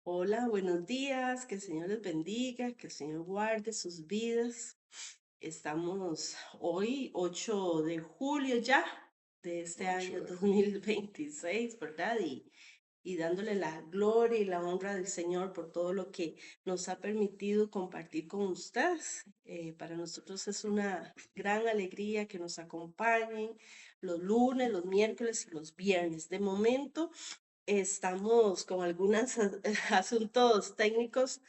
Hola, buenos días, que el Señor les bendiga, que el Señor guarde sus vidas. Estamos hoy, 8 de julio ya de este 8 año de julio. 2026, ¿verdad? Y dándole la gloria y la honra del Señor por todo lo que nos ha permitido compartir con ustedes. Para nosotros es una gran alegría que nos acompañen los lunes, los miércoles y los viernes. De momento, estamos con algunos asuntos técnicos,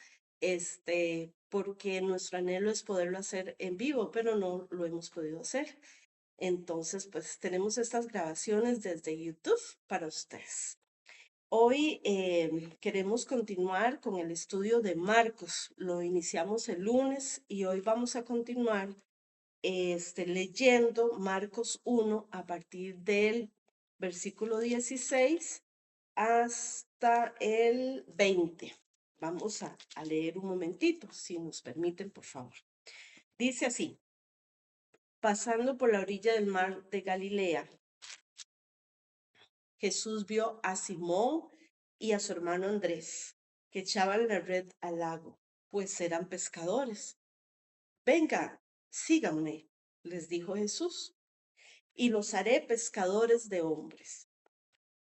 porque nuestro anhelo es poderlo hacer en vivo, pero no lo hemos podido hacer. Entonces, pues tenemos estas grabaciones desde YouTube para ustedes. Hoy queremos continuar con el estudio de Marcos. Lo iniciamos el lunes y hoy vamos a continuar leyendo Marcos 1 a partir del versículo 16 hasta el 20. Vamos a leer un momentito, si nos permiten, por favor. Dice así: pasando por la orilla del mar de Galilea, Jesús vio a Simón y a su hermano Andrés, que echaban la red al lago, pues eran pescadores. Venga, síganme, les dijo Jesús, y los haré pescadores de hombres.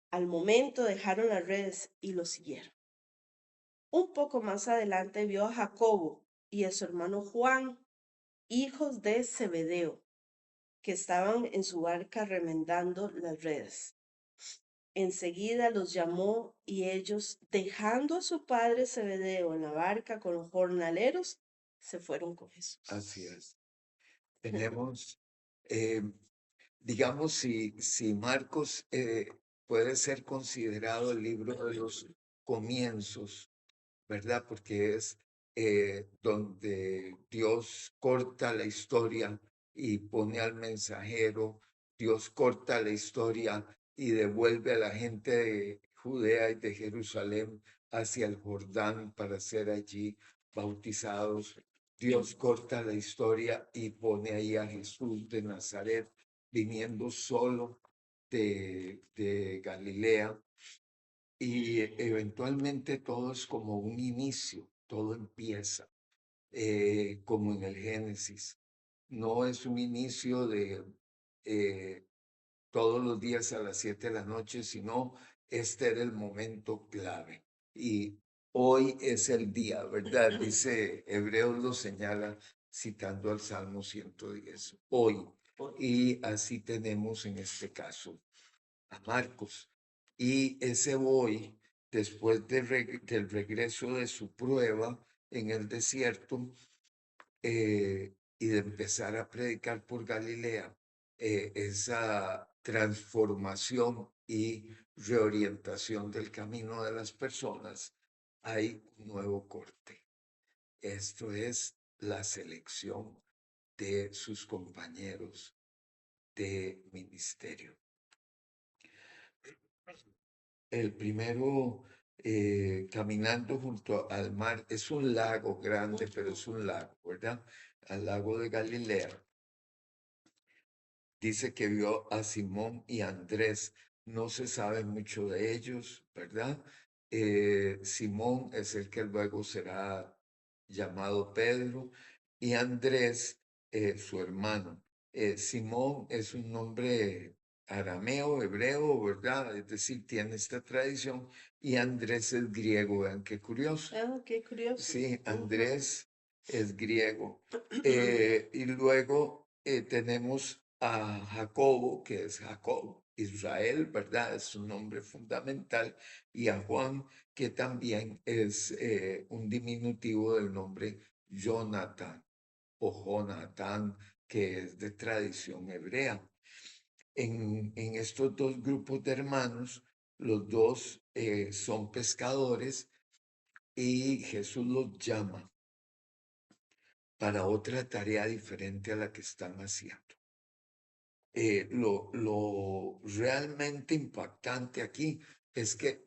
Al momento dejaron las redes y lo siguieron. Un poco más adelante vio a Jacobo y a su hermano Juan, hijos de Zebedeo, que estaban en su barca remendando las redes. Enseguida los llamó y ellos, dejando a su padre Zebedeo en la barca con los jornaleros, se fueron con Jesús. Así es. Tenemos, eh, digamos, si Marcos puede ser considerado el libro de los comienzos, ¿verdad? Porque es donde Dios corta la historia y pone al mensajero, Dios corta la historia y devuelve a la gente de Judea y de Jerusalén hacia el Jordán para ser allí bautizados. Dios corta la historia y pone ahí a Jesús de Nazaret viniendo solo de Galilea, y eventualmente todo es como un inicio, todo empieza como en el Génesis. No es un inicio de eh, todos los días a las 7 de la noche, sino este era el momento clave. Y hoy es el día, ¿verdad? Dice, Hebreos lo señala citando al Salmo 110, hoy. Y así tenemos en este caso a Marcos. Y ese hoy, después del regreso de su prueba en el desierto, y de empezar a predicar por Galilea, esa transformación y reorientación del camino de las personas, hay un nuevo corte. Esto es la selección de sus compañeros de ministerio. El primero, caminando junto al mar, es un lago grande, pero es un lago, ¿verdad? Al lago de Galilea. Dice que vio a Simón y Andrés. No se sabe mucho de ellos, ¿verdad? Simón es el que luego será llamado Pedro y Andrés, su hermano. Simón es un nombre arameo, hebreo, ¿verdad? Es decir, tiene esta tradición, y Andrés es griego, vean qué curioso. Ah, qué curioso. Sí, Ujú. Andrés es griego. Y luego tenemos a Jacobo, que es Jacob, Israel, ¿verdad? Es su nombre fundamental. Y a Juan, que también es un diminutivo del nombre Jonathan o Jonatán, que es de tradición hebrea. En estos dos grupos de hermanos, los dos son pescadores y Jesús los llama para otra tarea diferente a la que están haciendo. Lo realmente impactante aquí es que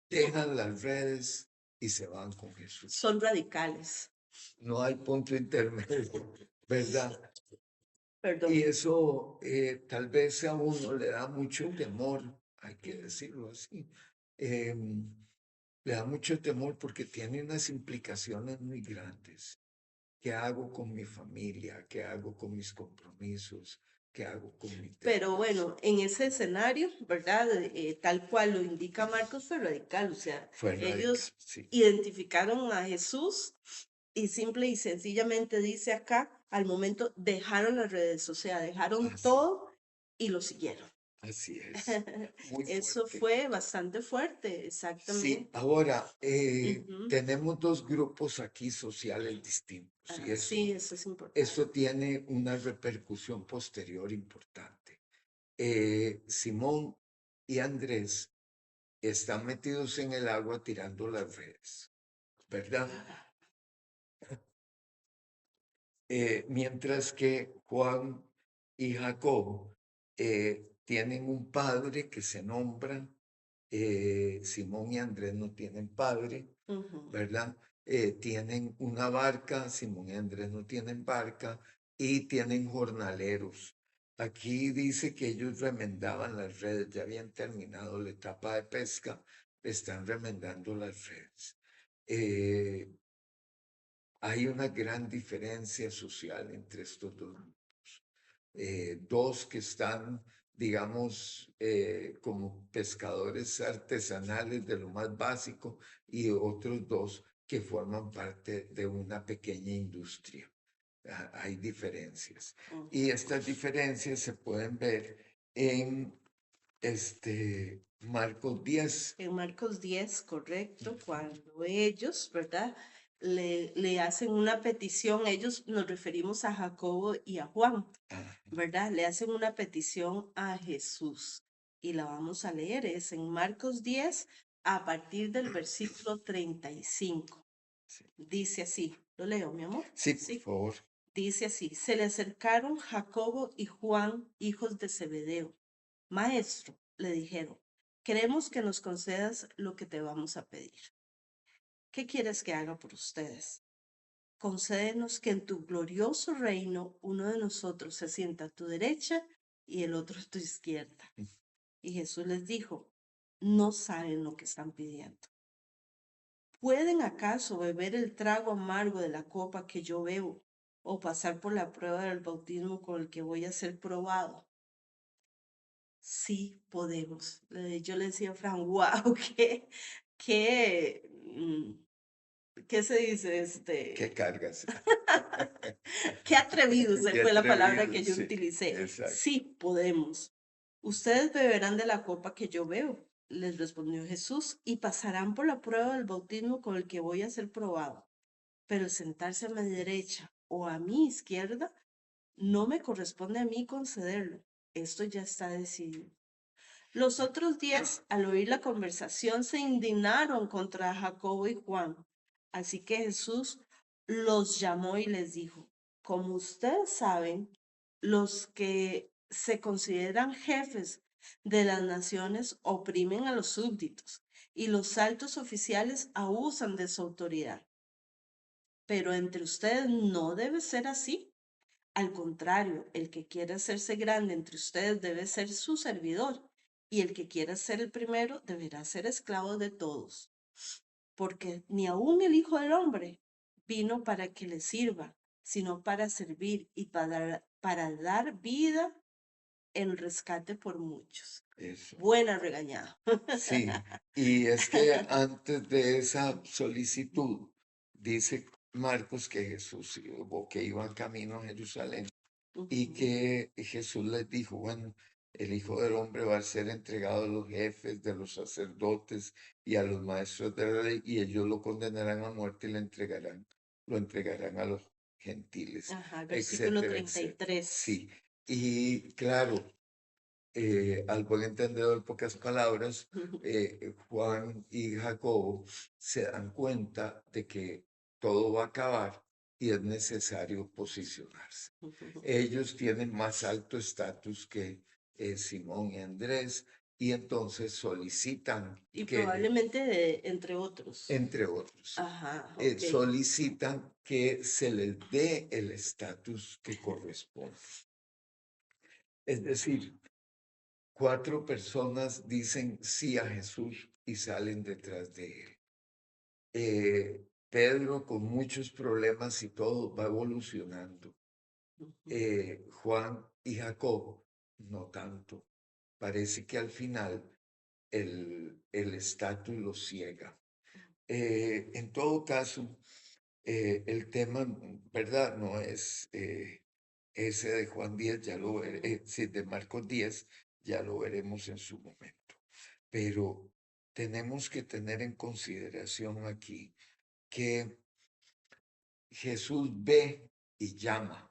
dejan las redes y se van con Jesús. Son radicales. No hay punto intermedio, ¿verdad? Perdón. Y eso tal vez a uno le da mucho temor, hay que decirlo así. le da mucho temor porque tiene unas implicaciones muy grandes. ¿Qué hago con mi familia? ¿Qué hago con mis compromisos? ¿Qué hago con mi Pero trabajo? bueno, en ese escenario, ¿verdad? Tal cual lo indica Marcos, fue radical, o sea, Fue radical, ellos sí. identificaron a Jesús y simple y sencillamente dice acá, al momento dejaron las redes, o sea, dejaron Así, todo y lo siguieron. así es. Muy Eso fuerte. fue bastante fuerte, Sí, exactamente. ahora Ujú. tenemos dos grupos aquí sociales distintos y Ah, sí, eso es importante. eso tiene una repercusión posterior importante. Simón y Andrés están metidos en el agua tirando las redes, ¿verdad? Mientras que Juan y Jacob tienen un padre que se nombra, Simón y Andrés no tienen padre, Ujú, ¿verdad? Tienen una barca, Simón y Andrés no tienen barca y tienen jornaleros. Aquí dice que ellos remendaban las redes, ya habían terminado la etapa de pesca, están remendando las redes. Eh, Hay una gran diferencia social entre estos dos grupos. Dos que están, digamos, como pescadores artesanales de lo más básico y otros dos que forman parte de una pequeña industria. Hay diferencias. Y ujú. estas diferencias se pueden ver en Marcos 10. En Marcos 10, correcto, cuando ellos, ¿verdad? Le hacen una petición, ellos nos referimos a Jacobo y a Juan, Ah, ¿verdad? Le hacen una petición a Jesús y la vamos a leer, es en Marcos 10 a partir del versículo 35. sí. Dice así, lo leo, mi amor. Sí, por Sí, favor. dice así, se le acercaron Jacobo y Juan, hijos de Zebedeo. Maestro, le dijeron, queremos que nos concedas lo que te vamos a pedir. ¿Qué quieres que haga por ustedes? Concédenos que en tu glorioso reino uno de nosotros se sienta a tu derecha y el otro a tu izquierda. Y Jesús les dijo, no saben lo que están pidiendo. ¿Pueden acaso beber el trago amargo de la copa que yo bebo o pasar por la prueba del bautismo con el que voy a ser probado? Sí, podemos. Yo le decía a Fran, wow, qué, ¿qué se dice? ¿Qué cargas? Qué atrevido Qué fue la palabra atrevido, que yo sí, utilicé. exacto. Sí, podemos. Ustedes beberán de la copa que yo bebo, les respondió Jesús, y pasarán por la prueba del bautismo con el que voy a ser probado. Pero sentarse a mi derecha o a mi izquierda no me corresponde a mí concederlo. Esto ya está decidido. Los otros 10, al oír la conversación, se indignaron contra Jacobo y Juan. Así que Jesús los llamó y les dijo, como ustedes saben, los que se consideran jefes de las naciones oprimen a los súbditos y los altos oficiales abusan de su autoridad. Pero entre ustedes no debe ser así. Al contrario, el que quiera hacerse grande entre ustedes debe ser su servidor, y el que quiera ser el primero deberá ser esclavo de todos, porque ni aun el Hijo del Hombre vino para que le sirva, sino para servir y para dar vida en rescate por muchos. Eso. Buena regañada. Sí, y es que antes de esa solicitud, dice Marcos que Jesús o que iba camino a Jerusalén y Ujú. que Jesús les dijo, bueno, el Hijo del Hombre va a ser entregado a los jefes de los sacerdotes y a los maestros de la ley y ellos lo condenarán a muerte y lo entregarán a los gentiles, Ajá, versículo etcétera, treinta y etcétera. tres. Sí, y claro, al buen entendedor, pocas palabras, Juan y Jacobo se dan cuenta de que todo va a acabar y es necesario posicionarse. Ellos tienen más alto estatus que Simón y Andrés y entonces solicitan Y que, probablemente entre otros. entre otros, Ajá, ok. solicitan que se les dé el estatus que corresponde. Es decir, 4 personas dicen sí a Jesús y salen detrás de él. Pedro con muchos problemas y todo va evolucionando. Ujú. Juan y Jacob no tanto. Parece que al final el estatus los ciega. En todo caso, el tema, ¿verdad? No es ese de Juan 10, ya lo veré, sí, de Marcos 10, ya lo veremos en su momento. Pero tenemos que tener en consideración aquí que Jesús ve y llama.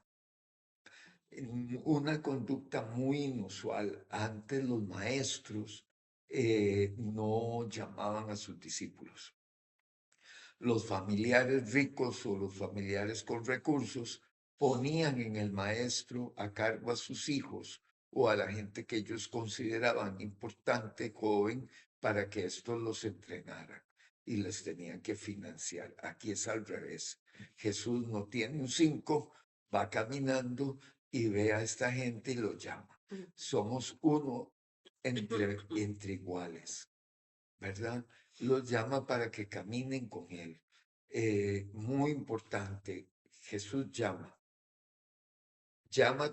Una conducta muy inusual. Antes los maestros no llamaban a sus discípulos. Los familiares ricos o los familiares con recursos ponían en el maestro a cargo a sus hijos o a la gente que ellos consideraban importante, joven, para que estos los entrenaran y les tenían que financiar. Aquí es al revés. Jesús no tiene un 5, va caminando y ve a esta gente y lo llama. Somos uno entre iguales, ¿verdad? Los llama para que caminen con Él. Muy importante, Jesús llama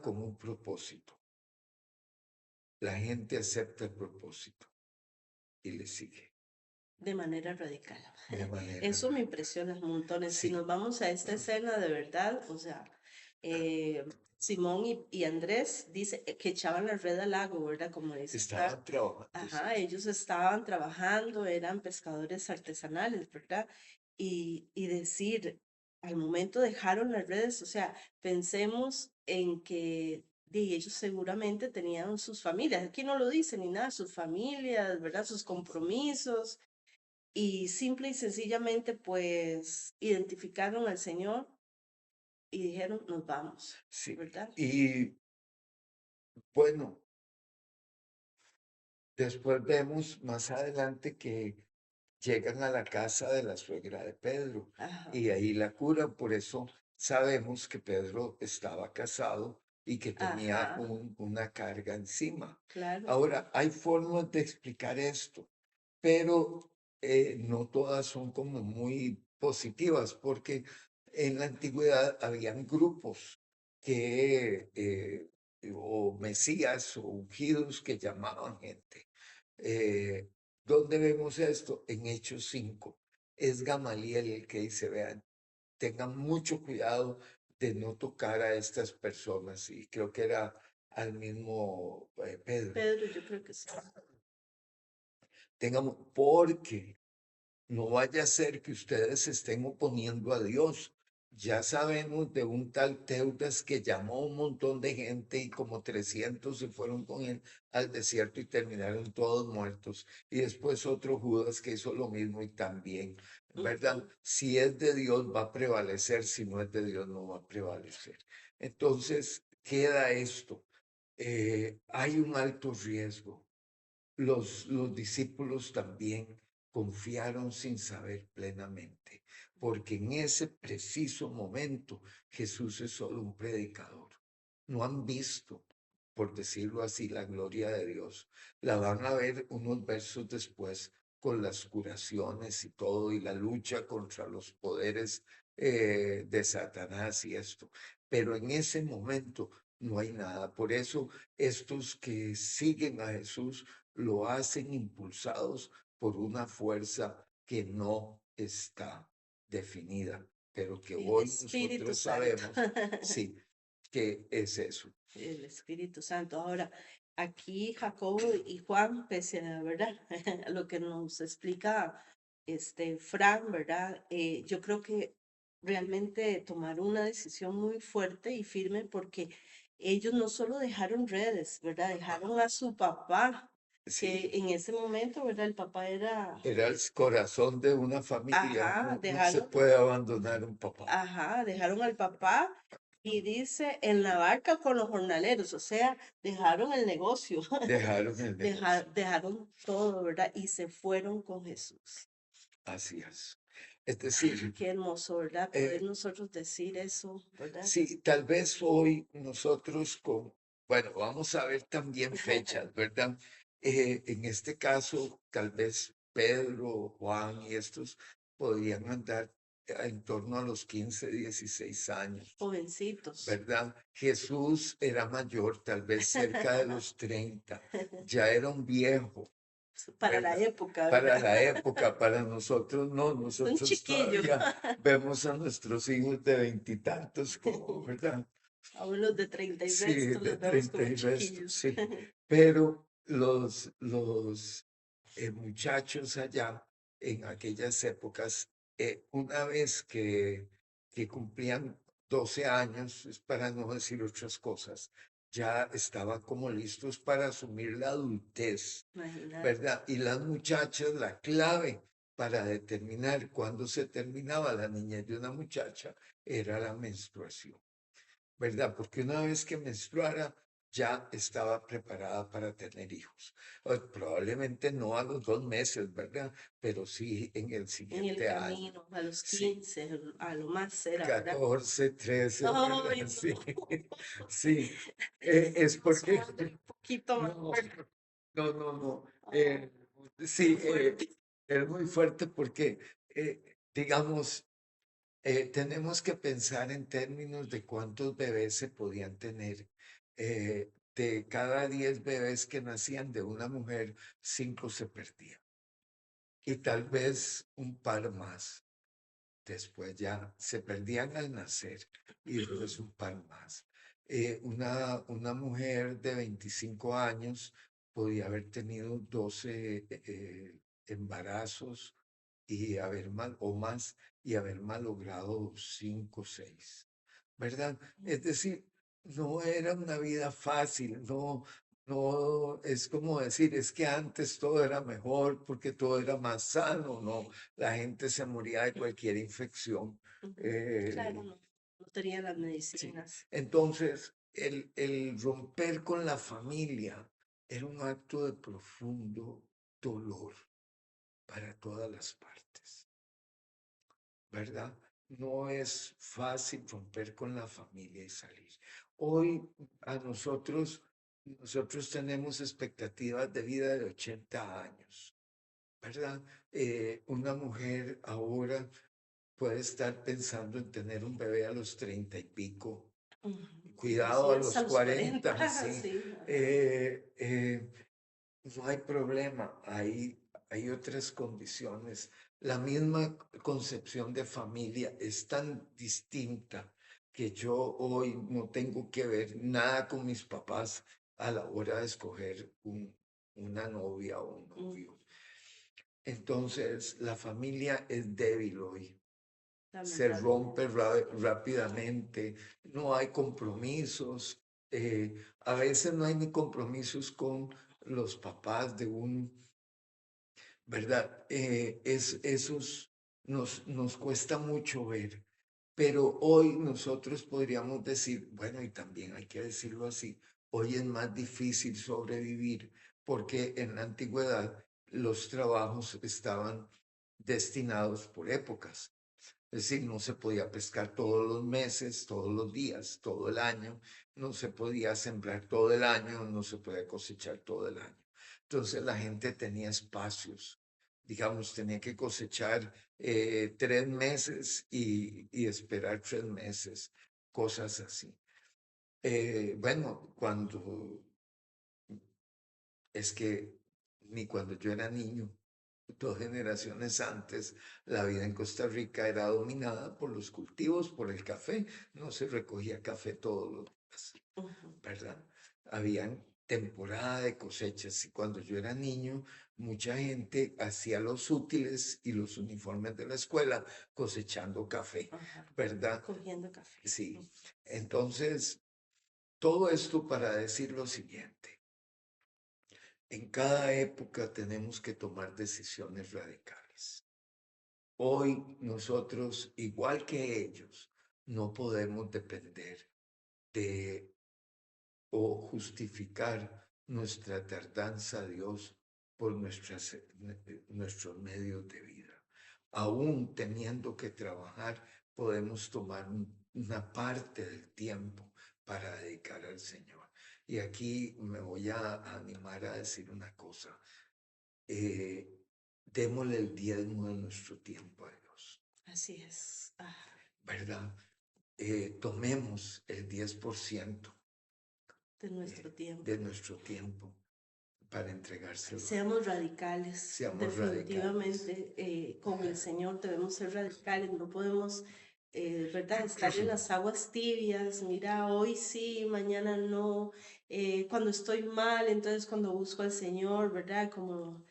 con un propósito. La gente acepta el propósito y le sigue De manera radical. de manera Eso me radical. impresiona montones. Si nos Sí, vamos a esta escena de verdad, o sea, Simón y Andrés dice que echaban la red al lago, ¿verdad? Como dice Fran. estaban trabajando, sí. Ajá, ellos estaban trabajando, eran pescadores artesanales, ¿verdad? Y decir, al momento dejaron las redes, o sea, pensemos en que ellos seguramente tenían sus familias, aquí no lo dicen ni nada, sus familias, ¿verdad? Sus compromisos, y simple y sencillamente pues identificaron al Señor y dijeron, nos vamos, Sí. ¿verdad? Y bueno, después vemos más adelante que llegan a la casa de la suegra de Pedro Ajá, y ahí la curan. Por eso sabemos que Pedro estaba casado y que tenía ajá, una carga encima. claro. Ahora, hay formas de explicar esto, pero no todas son como muy positivas, porque en la antigüedad habían grupos que, o mesías o ungidos que llamaban gente. Eh, ¿Dónde vemos esto? En Hechos 5. Es Gamaliel el que dice, vean, tengan mucho cuidado de no tocar a estas personas. Y creo que era al mismo Pedro. Pedro, yo creo que sí. Tengamos, porque no vaya a ser que ustedes se estén oponiendo a Dios. Ya sabemos de un tal Teudas que llamó a un montón de gente y como 300 se fueron con él al desierto y terminaron todos muertos. Y después otro Judas que hizo lo mismo y también, ¿verdad? Ujú. Si es de Dios va a prevalecer, si no es de Dios no va a prevalecer. Entonces queda esto. Hay un alto riesgo. Los discípulos también confiaron sin saber plenamente, porque en ese preciso momento Jesús es solo un predicador. No han visto, por decirlo así, la gloria de Dios. La van a ver unos versos después con las curaciones y todo, y la lucha contra los poderes de Satanás y esto. Pero en ese momento no hay nada. Por eso estos que siguen a Jesús lo hacen impulsados por una fuerza que no está definida, pero que El hoy Espíritu nosotros Santo. sabemos, sí, que es eso. El Espíritu Santo. Ahora, aquí Jacobo y Juan, pese a, ¿verdad? A lo que nos explica Fran, ¿verdad? Yo creo que realmente tomaron una decisión muy fuerte y firme porque ellos no solo dejaron redes, ¿verdad? Dejaron a su papá, que Sí, en ese momento, ¿verdad? El papá era, era el corazón de una familia. ajá, No, no se dejaron puede abandonar un papá. Ajá, dejaron al papá y dice en la barca con los jornaleros, o sea, dejaron el negocio, Dejaron el negocio. dejaron todo, ¿verdad? Y se fueron con Jesús. Así es. Es Ah, decir, qué hermoso, ¿verdad? Poder eh, nosotros decir eso, ¿verdad? sí, tal vez hoy nosotros bueno, vamos a ver también fechas, ¿verdad? En este caso, tal vez Pedro, Juan y estos podían andar en torno a los 15, 16 años, Jovencitos. ¿verdad? Jesús era mayor, tal vez cerca de los 30, ya era un viejo, Para la ¿verdad? época, Para ¿verdad? la época, para nosotros no, Un nosotros chiquillo. todavía vemos a nuestros hijos de veintitantos como, ¿verdad? A unos de 30 y Sí, resto de los vemos 30 como y resto, chiquillos. sí. Pero los muchachos allá en aquellas épocas, una vez que cumplían 12 años, es para no decir otras cosas, ya estaban como listos para asumir la adultez, Imagínate. ¿verdad? Y las muchachas, la clave para determinar cuándo se terminaba la niñez de una muchacha era la menstruación, ¿verdad? Porque una vez que menstruara, ya estaba preparada para tener hijos. Probablemente no a los 2 meses, ¿verdad? Pero sí en el En el siguiente año. camino, a los Sí, 15, a lo más era, ¿verdad? 14, 13, Ay, ¿verdad? Sí, no. sí. Es Su porque, madre, un poquito más no, fuerte. no. Oh, Sí, muy fuerte. es muy fuerte porque, digamos, tenemos que pensar en términos de cuántos bebés se podían tener. De cada 10 bebés que nacían de una mujer, 5 se perdían. Y tal vez un par más. Después ya se perdían al nacer y después un par más. Una mujer de 25 años podía haber tenido 12 embarazos y haber mal o más y haber malogrado 5 o 6, ¿verdad? Es decir, no era una vida fácil, no es como decir, es que antes todo era mejor porque todo era más sano, no, la gente se moría de cualquier infección. Ujú. Claro, eh, no, no tenía las sí. medicinas. Entonces, el romper con la familia era un acto de profundo dolor para todas las partes, ¿verdad? No es fácil romper con la familia y salir. Hoy a nosotros tenemos expectativas de vida de 80 años, ¿verdad? Una mujer ahora puede estar pensando en tener un bebé a los 30 y pico, Ujú. cuidado a Inclusive hasta los los 40, 40, sí. sí. No hay problema, hay otras condiciones. La misma concepción de familia es tan distinta que yo hoy no tengo que ver nada con mis papás a la hora de escoger una novia o un Mm, novio. Entonces, la familia es débil hoy, se rompe lamentablemente, sí. rápidamente, no hay compromisos, a veces no hay ni compromisos con los papás de uno, ¿verdad? Esos nos cuesta mucho ver, pero hoy nosotros podríamos decir, bueno, y también hay que decirlo así, hoy es más difícil sobrevivir porque en la antigüedad los trabajos estaban destinados por épocas. Es decir, no se podía pescar todos los meses, todos los días, todo el año, no se podía sembrar todo el año, no se podía cosechar todo el año. Entonces la gente tenía espacios, digamos, tenía que cosechar 3 meses y esperar 3 meses, cosas así. Bueno, es que ni cuando yo era niño, 2 generaciones antes, la vida en Costa Rica era dominada por los cultivos, por el café. No se recogía café todos los días, Ujú. ¿verdad? Habían temporada de cosechas y cuando yo era niño, mucha gente hacía los útiles y los uniformes de la escuela cosechando café, Ajá. ¿verdad? Cogiendo café. Sí. Entonces, todo esto para decir lo siguiente. En cada época tenemos que tomar decisiones radicales. Hoy nosotros, igual que ellos, no podemos depender de o justificar nuestra tardanza a Dios por nuestros medios de vida. Aún teniendo que trabajar, podemos tomar una parte del tiempo para dedicar al Señor. Y aquí me voy a animar a decir una cosa. Démosle el diezmo de nuestro tiempo a Dios. Así es. ¿verdad? Tomemos el 10% De nuestro tiempo. de nuestro tiempo para entregárselo a Él. Seamos radicales. Seamos radicales. Definitivamente con el Señor debemos ser radicales. No podemos, ¿verdad? Estar en las aguas tibias. Mira, hoy sí, mañana no. Cuando estoy mal, entonces cuando busco al Señor, ¿verdad? Como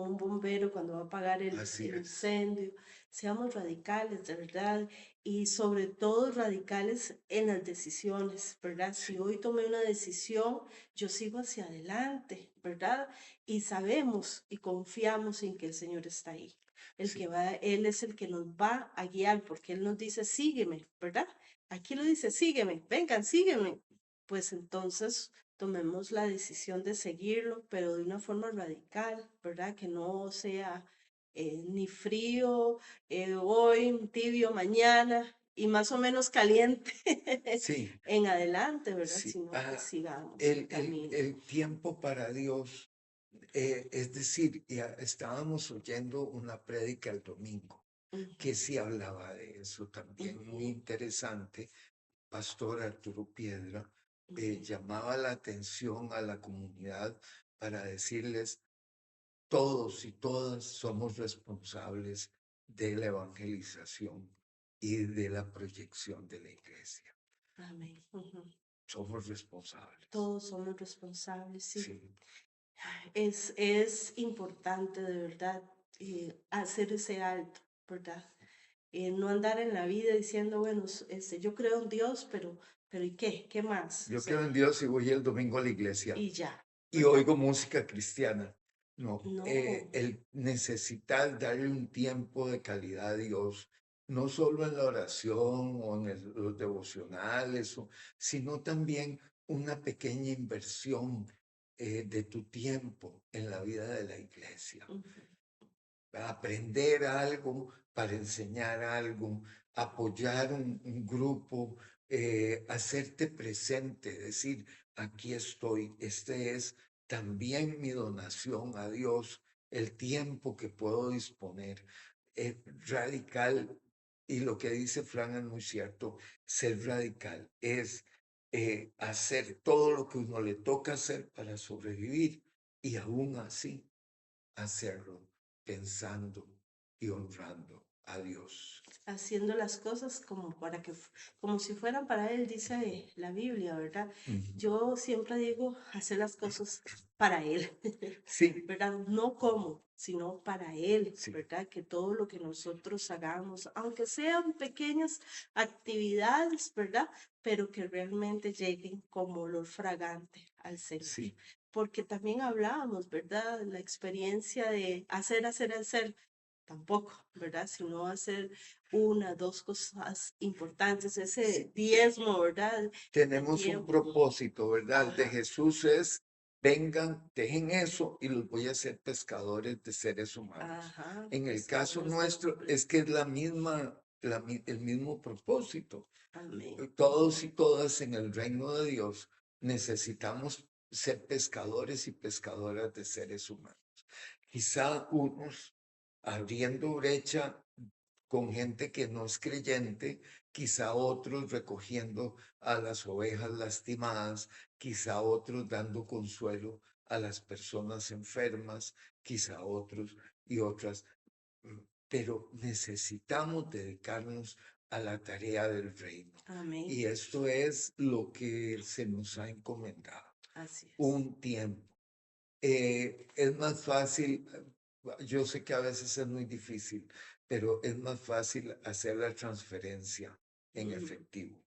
un bombero cuando va a apagar Así el es. incendio. Seamos radicales, de verdad. Y sobre todo radicales en las decisiones, ¿verdad? Si Sí, hoy tomé una decisión, yo sigo hacia adelante, ¿verdad? Y sabemos y confiamos en que el Señor está ahí. sí, Él es el que nos va a guiar, porque Él nos dice, sígueme, ¿verdad? Aquí lo dice, sígueme, vengan, sígueme. Pues entonces tomemos la decisión de seguirlo, pero de una forma radical, ¿verdad? Que no sea ni frío hoy, tibio mañana y más o menos caliente sí, en adelante, ¿verdad? sí. Sino que sigamos el camino. El tiempo para Dios, es decir, ya estábamos oyendo una prédica el domingo Ujú, que sí hablaba de eso también, muy ujú, interesante. Pastor Arturo Piedra ujú. llamaba la atención a la comunidad para decirles, todos y todas somos responsables de la evangelización y de la proyección de la iglesia. Amén. Ujú. Somos responsables. Todos somos responsables, sí. Sí, Es importante de verdad hacer ese alto, ¿verdad? No andar en la vida diciendo, bueno, yo creo en Dios, pero ¿y qué? ¿Qué más? O yo sea, creo en Dios y voy el domingo a la iglesia y ya, y ¿verdad? oigo música cristiana. No, No, el necesitar darle un tiempo de calidad a Dios, no solo en la oración o en los devocionales, sino también una pequeña inversión de tu tiempo en la vida de la iglesia. ujú, Aprender algo para enseñar algo, apoyar un grupo, hacerte presente, decir, aquí estoy, este es también mi donación a Dios, el tiempo que puedo disponer. Radical, y lo que dice Fran es muy cierto, ser radical es hacer todo lo que uno le toca hacer para sobrevivir y aún así hacerlo pensando y honrando a Dios. haciendo las cosas como si fueran para Él, dice la Biblia, ¿verdad? Ujú. Yo siempre digo hacer las cosas para Él, Sí, ¿verdad? No como, sino para Él, sí, ¿verdad? Que todo lo que nosotros hagamos, aunque sean pequeñas actividades, ¿verdad? Pero que realmente lleguen como olor fragante al Señor. sí. Porque también hablábamos, ¿verdad? La experiencia de hacer, tampoco, ¿verdad? Sino hacer una, dos cosas importantes, ese diezmo, ¿verdad? El Tenemos un tiempo. propósito, ¿verdad? De Ajá, Jesús es, vengan, dejen eso y los voy a hacer pescadores de seres humanos. ajá, En el caso pescadores de nuestro hombres. es que es la misma, el mismo propósito. Amén. Todos y todas en el reino de Dios necesitamos ser pescadores y pescadoras de seres humanos. Quizá unos abriendo brecha con gente que no es creyente, quizá otros recogiendo a las ovejas lastimadas, quizá otros dando consuelo a las personas enfermas, quizá otros y otras, pero necesitamos dedicarnos a la tarea del reino. Amén. Y esto es lo que se nos ha encomendado, Así es. un tiempo. Es más fácil, yo sé que a veces es muy difícil, pero es más fácil hacer la transferencia en efectivo,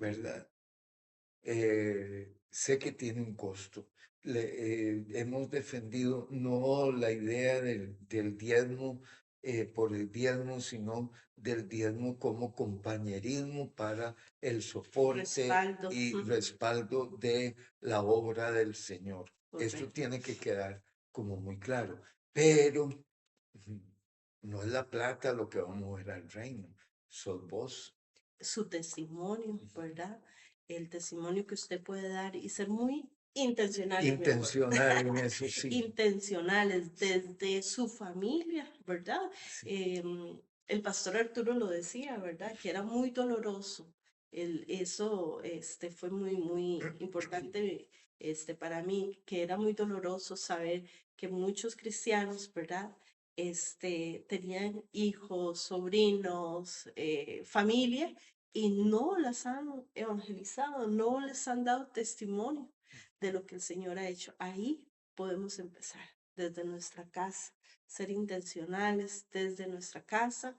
¿verdad? Sé que tiene un costo. Hemos defendido no la idea del diezmo por el diezmo, sino del diezmo como compañerismo para el soporte Respaldo. y respaldo de la obra del Señor. Esto Correcto. tiene que quedar como muy claro, pero ujú, no es la plata lo que va a mover al reino, sos vos. Su testimonio, ¿verdad? El testimonio que usted puede dar y ser muy Intencionales, mi amor. intencional en eso, sí, Intencionales desde su familia, ¿verdad? sí, El pastor Arturo lo decía, ¿verdad? Que era muy doloroso. Eso fue muy, muy importante para mí, que era muy doloroso saber que muchos cristianos, ¿verdad? Tenían hijos, sobrinos, familia, y no las han evangelizado, no les han dado testimonio de lo que el Señor ha hecho. Ahí podemos empezar, desde nuestra casa, ser intencionales desde nuestra casa,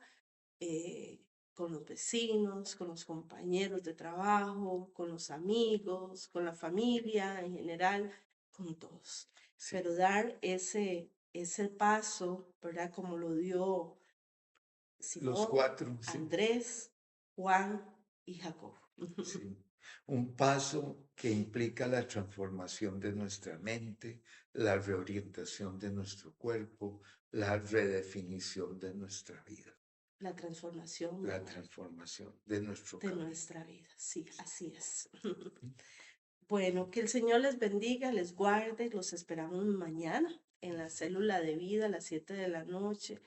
eh, con los vecinos, con los compañeros de trabajo, con los amigos, con la familia en general, con todos. sí. Pero dar ese paso, ¿verdad? Como lo dio Los Simón, cuatro, sí, Andrés, Juan y Jacob. sí. Un paso que implica la transformación de nuestra mente, la reorientación de nuestro cuerpo, la redefinición de nuestra vida, La transformación, mi la amor, transformación de nuestro de camino. nuestra vida. Sí, así es. Bueno, que el Señor les bendiga, les guarde. Los esperamos mañana en la célula de vida a las 7 de la noche.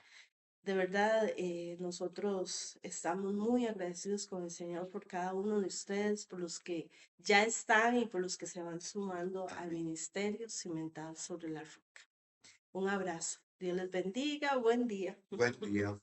De verdad, nosotros estamos muy agradecidos con el Señor por cada uno de ustedes, por los que ya están y por los que se van sumando al Amén. ministerio cimentado sobre la roca. Un abrazo. Dios les bendiga. Buen día. Buen día.